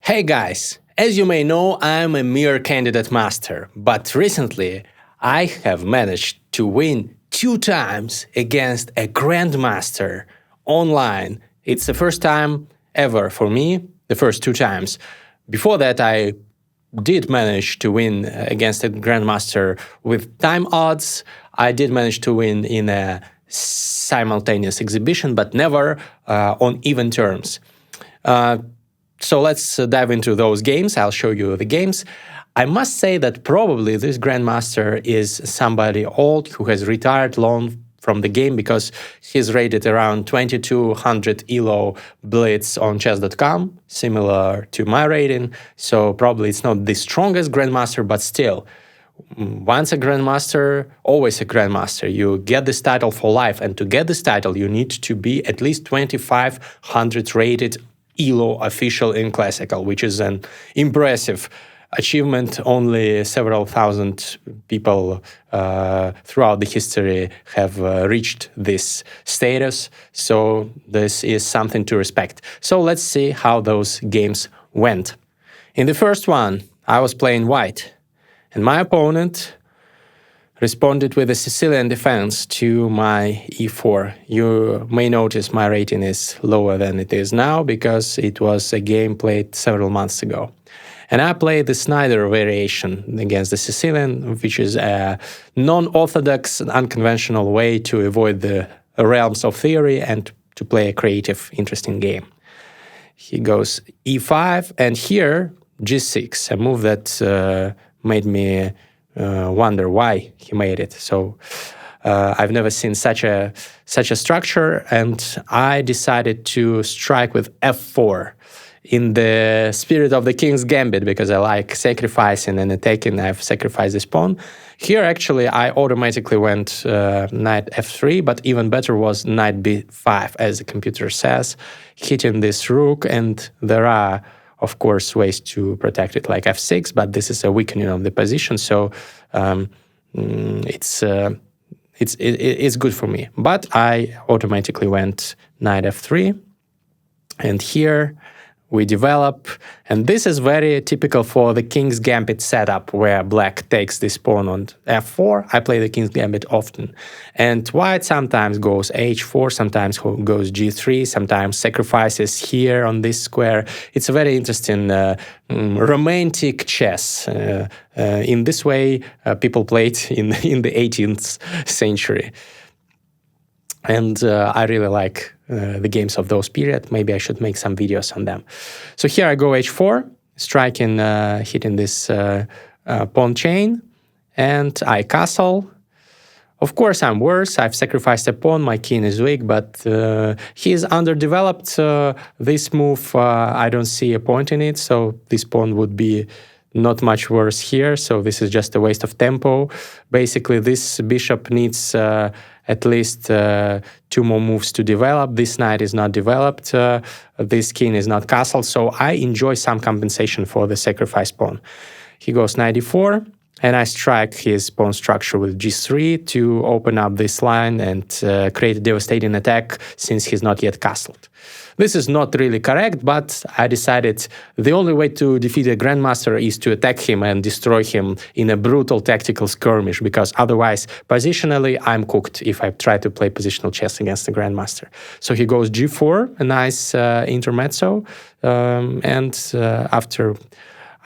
Hey guys, as you may know, I'm a mere candidate master, but recently I have managed to win 2 times against a grandmaster online. It's the first time ever for me, the first 2 times. Before that, I did manage to win against a grandmaster with time odds. I did manage to win in a simultaneous exhibition, but never on even terms. So let's dive into those games. I'll show you the games. I must say that probably this grandmaster is somebody old who has retired long from the game because he's rated around 2200 ELO blitz on chess.com, similar to my rating. So probably it's not the strongest grandmaster, but still, once a grandmaster, always a grandmaster. You get this title for life, and to get this title, you need to be at least 2500 rated ELO official in classical, which is an impressive achievement. Only several thousand people throughout the history have reached this status, so this is something to respect. So let's see how those games went. In the first one, I was playing white, and my opponent responded with a Sicilian defense to my e4. You may notice my rating is lower than it is now because it was a game played several months ago. And I played the Snyder variation against the Sicilian, which is a non-orthodox, unconventional way to avoid the realms of theory and to play a creative, interesting game. He goes e5, and here g6, a move that made me wonder why he made it. So I've never seen such a structure, and I decided to strike with f4 in the spirit of the King's Gambit because I like sacrificing and attacking. I've sacrificed this pawn. Here, actually, I automatically went knight f3, but even better was knight b5, as the computer says, hitting this rook, and there are of course, ways to protect it like f6, but this is a weakening of the position, so it's good for me. But I automatically went knight f3, and here we develop, and this is very typical for the King's Gambit setup, where black takes this pawn on f4. I play the King's Gambit often, and white sometimes goes h4, sometimes goes g3, sometimes sacrifices here on this square. It's a very interesting romantic chess. In this way, people played in the 18th century. And I really like the games of those period. Maybe I should make some videos on them. So here I go h4, striking, hitting this pawn chain, and I castle. Of course, I'm worse. I've sacrificed a pawn. My king is weak, but he is underdeveloped. This move, I don't see a point in it. So this pawn would be not much worse here. So this is just a waste of tempo. Basically, this bishop needs at least 2 more moves to develop. This knight is not developed. This king is not castled. So I enjoy some compensation for the sacrifice pawn. He goes knight e4, and I strike his pawn structure with g3 to open up this line and create a devastating attack since he's not yet castled. This is not really correct, but I decided the only way to defeat a grandmaster is to attack him and destroy him in a brutal tactical skirmish, because otherwise, positionally, I'm cooked if I try to play positional chess against the grandmaster. So he goes g4, a nice intermezzo, and after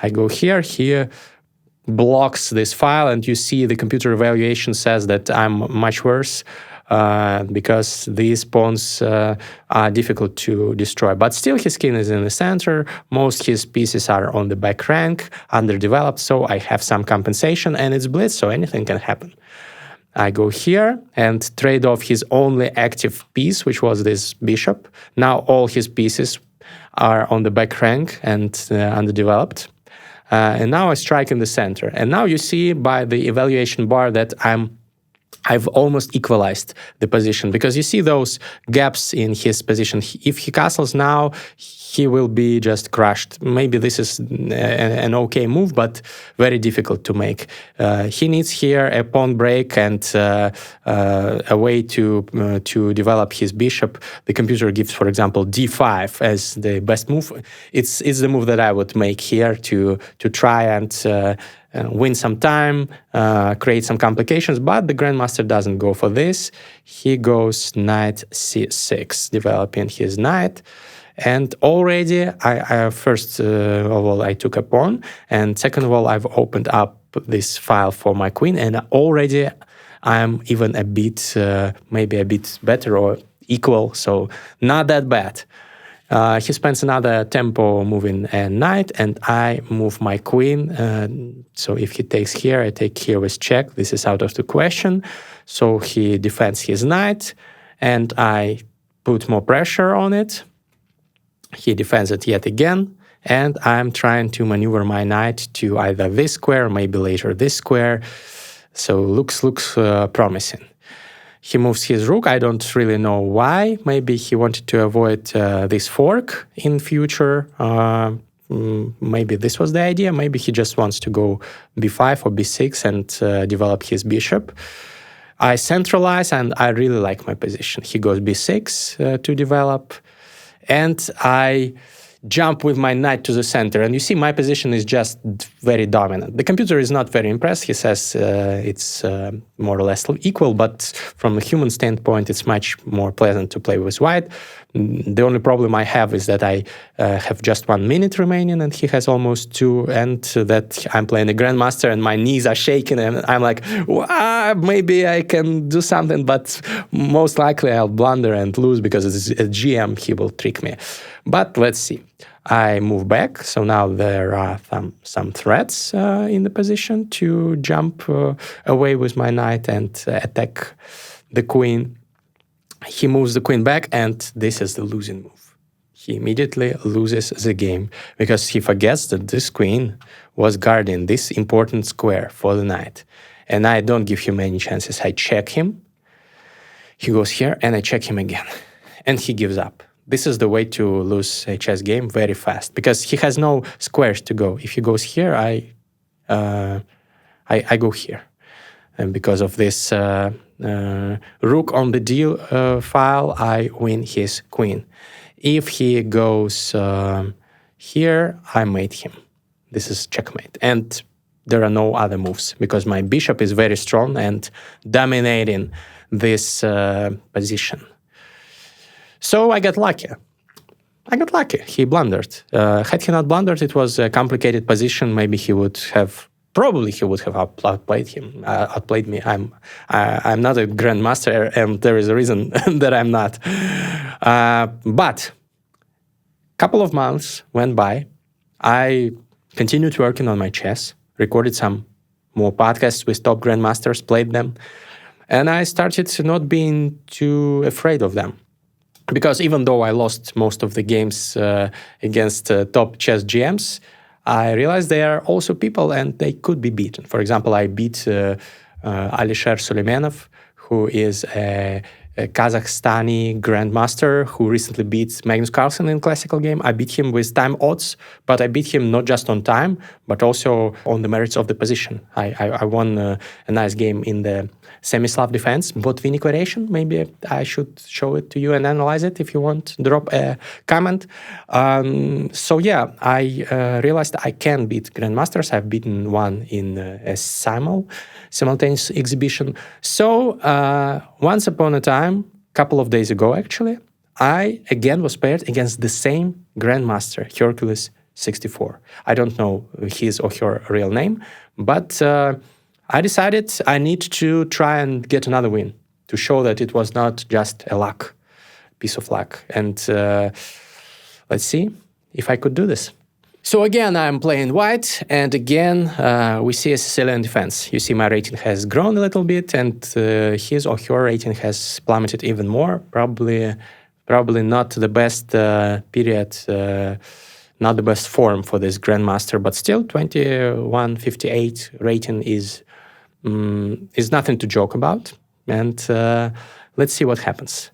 I go here, he blocks this file, and you see the computer evaluation says that I'm much worse because these pawns are difficult to destroy. But still, his king is in the center. Most his pieces are on the back rank, underdeveloped, so I have some compensation, and it's blitz, so anything can happen. I go here and trade off his only active piece, which was this bishop. Now all his pieces are on the back rank and underdeveloped. And now I strike in the center. And now you see by the evaluation bar that I've almost equalized the position, because you see those gaps in his position. If he castles now, he will be just crushed. Maybe this is an okay move, but very difficult to make. He needs here a pawn break and a way to develop his bishop. The computer gives, for example, d5 as the best move. It's the move that I would make here to try and win some time, create some complications, but the Grandmaster doesn't go for this. He goes knight c6, developing his knight. And already, first of all, I took a pawn, and second of all, I've opened up this file for my queen, and already I'm even a bit, maybe a bit better or equal, so not that bad. He spends another tempo moving a knight, and I move my queen. So if he takes here, I take here with check. This is out of the question. So he defends his knight, and I put more pressure on it. He defends it yet again, and I'm trying to maneuver my knight to either this square, maybe later this square. So looks promising. He moves his rook. I don't really know why. Maybe he wanted to avoid this fork in future. Maybe this was the idea. Maybe he just wants to go b5 or b6 and develop his bishop. I centralize, and I really like my position. He goes b6 to develop, and I jump with my knight to the center. And you see, my position is just very dominant. The computer is not very impressed. He says it's more or less equal, but from a human standpoint, it's much more pleasant to play with white. The only problem I have is that I have just 1 minute remaining, and he has almost 2, and that I'm playing a Grandmaster, and my knees are shaking, and I'm like, maybe I can do something, but most likely I'll blunder and lose because it's a GM, he will trick me. But let's see. I move back, so now there are some threats in the position to jump away with my knight and attack the queen. He moves the queen back, and this is the losing move. He immediately loses the game because he forgets that this queen was guarding this important square for the knight. And I don't give him any chances. I check him. He goes here, and I check him again. And he gives up. This is the way to lose a chess game very fast because he has no squares to go. If he goes here, I go here. And because of this rook on the d file, I win his queen. If he goes here, I mate him. This is checkmate. And there are no other moves because my bishop is very strong and dominating this position. So I got lucky. He blundered. Had he not blundered, it was a complicated position. Maybe he would have outplayed me. I'm not a Grandmaster, and there is a reason that I'm not. But a couple of months went by. I continued working on my chess, recorded some more podcasts with top Grandmasters, played them, and I started not being too afraid of them. Because even though I lost most of the games against top chess GMs, I realized they are also people and they could be beaten. For example, I beat Alisher Suleimanov, who is a Kazakhstani grandmaster who recently beat Magnus Carlsen in classical game. I beat him with time odds, but I beat him not just on time, but also on the merits of the position. I won a nice game in the semi-Slav defense, Botvinnik variation. Maybe I should show it to you and analyze it if you want. Drop a comment. So yeah, I realized I can beat grandmasters. I've beaten one in a simultaneous exhibition. So once upon a time, couple of days ago actually, I again was paired against the same grandmaster, Hercules 64. I don't know his or her real name, but I decided I need to try and get another win to show that it was not just a piece of luck. And let's see if I could do this. So again, I'm playing white, and again, we see a Sicilian defense. You see my rating has grown a little bit, and his or her rating has plummeted even more. Probably not the best period, not the best form for this grandmaster, but still 2158 rating is nothing to joke about. And let's see what happens.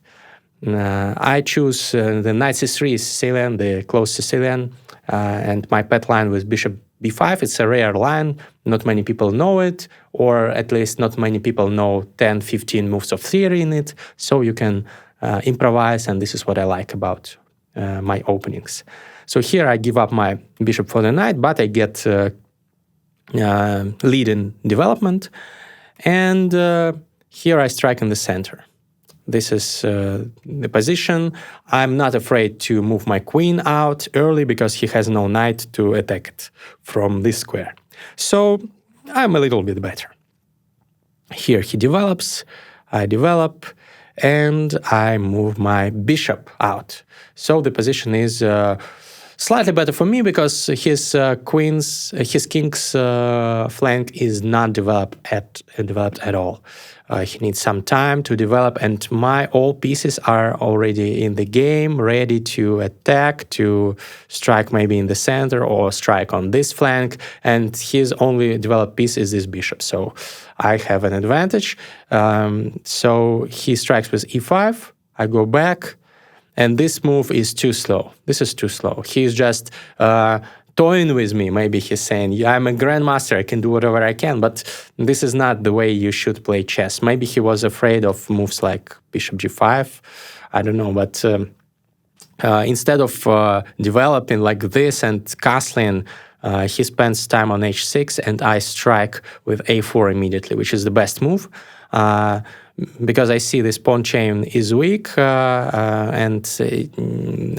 I choose the knight c3 Sicilian, the close Sicilian, and my pet line with bishop b5. It's a rare line. Not many people know it, or at least not many people know 10, 15 moves of theory in it. So you can improvise, and this is what I like about my openings. So here I give up my bishop for the knight, but I get lead in development. And here I strike in the center. This is the position. I'm not afraid to move my queen out early because he has no knight to attack it from this square. So I'm a little bit better. Here he develops, I develop, and I move my bishop out. So the position is slightly better for me because his king's flank is not developed at all. He needs some time to develop, and my all pieces are already in the game, ready to attack, to strike maybe in the center or strike on this flank, and his only developed piece is this bishop. So I have an advantage. So he strikes with e5, I go back, and this move is too slow. This is too slow. He's just toying with me. Maybe he's saying, yeah, I'm a grandmaster, I can do whatever I can, but this is not the way you should play chess. Maybe he was afraid of moves like bishop g5. I don't know, but instead of developing like this and castling, he spends time on h6, and I strike with a4 immediately, which is the best move. Because I see this pawn chain is weak, and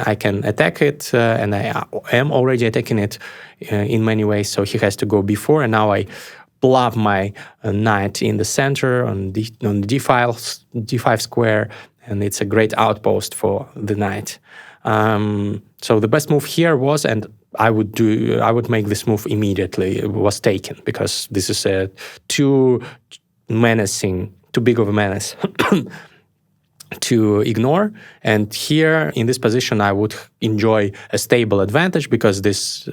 I can attack it, and I am already attacking it in many ways, so he has to go b4, and now I plop my knight in the center on the d5 square, and it's a great outpost for the knight. So the best move here was, and I would make this move immediately, it was taken, because this is a too big of a menace to ignore. And here, in this position, I would enjoy a stable advantage because this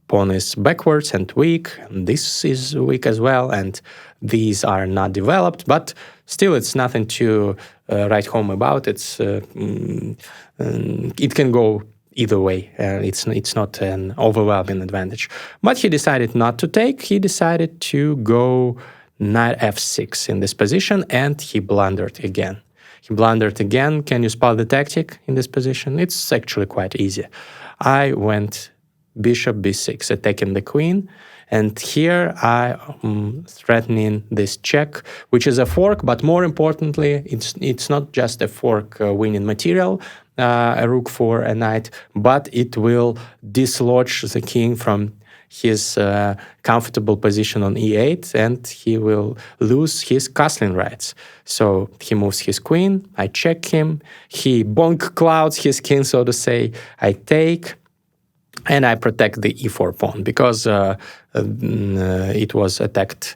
pawn is backwards and weak, and this is weak as well, and these are not developed, but still it's nothing to write home about. It can go either way. It's not an overwhelming advantage. But he decided not to take. He decided to go knight f6 in this position, and he blundered again. Can you spot the tactic in this position? It's actually quite easy. I went bishop b6, attacking the queen, and here I threatening this check, which is a fork, but more importantly, it's not just a fork winning material, a rook for a knight, but it will dislodge the king from his comfortable position on e8, and he will lose his castling rights. So he moves his queen, I check him, he bonk clouds his king, so to say, I take, and I protect the e4 pawn, because it was attacked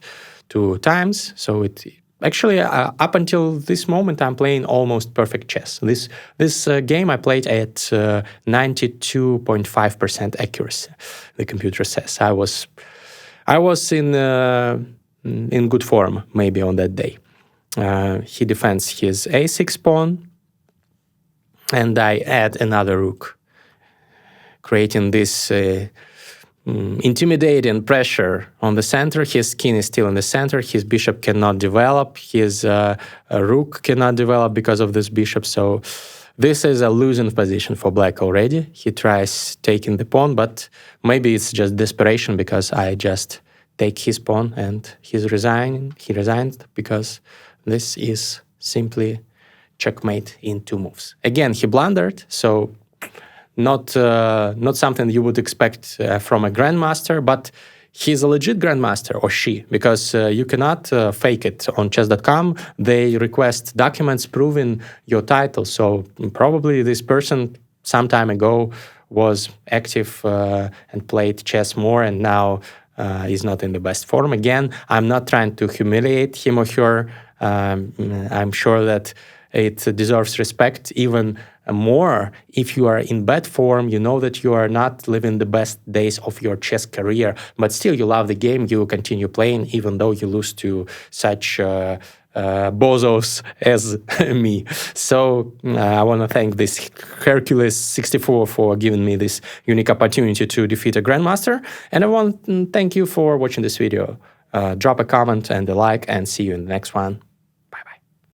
2 times, so it actually, up until this moment, I'm playing almost perfect chess. This game I played at 92.5% accuracy. The computer says I was in good form maybe on that day. He defends his a6 pawn, and I add another rook, creating this intimidating pressure on the center. His king is still in the center. His bishop cannot develop. His rook cannot develop because of this bishop. So this is a losing position for black already. He tries taking the pawn, but maybe it's just desperation because I just take his pawn and he resigned because this is simply checkmate in 2 moves. Again, he blundered, so not something you would expect from a grandmaster, but he's a legit grandmaster, or she, because you cannot fake it on chess.com. They request documents proving your title. So probably this person some time ago was active and played chess more, and now is not in the best form. Again, I'm not trying to humiliate him or her. I'm sure that it deserves respect even more if you are in bad form. You know that you are not living the best days of your chess career, but still you love the game, you continue playing even though you lose to such bozos as me. So I want to thank this Hercules 64 for giving me this unique opportunity to defeat a Grandmaster. And I want to thank you for watching this video. Drop a comment and a like, and see you in the next one.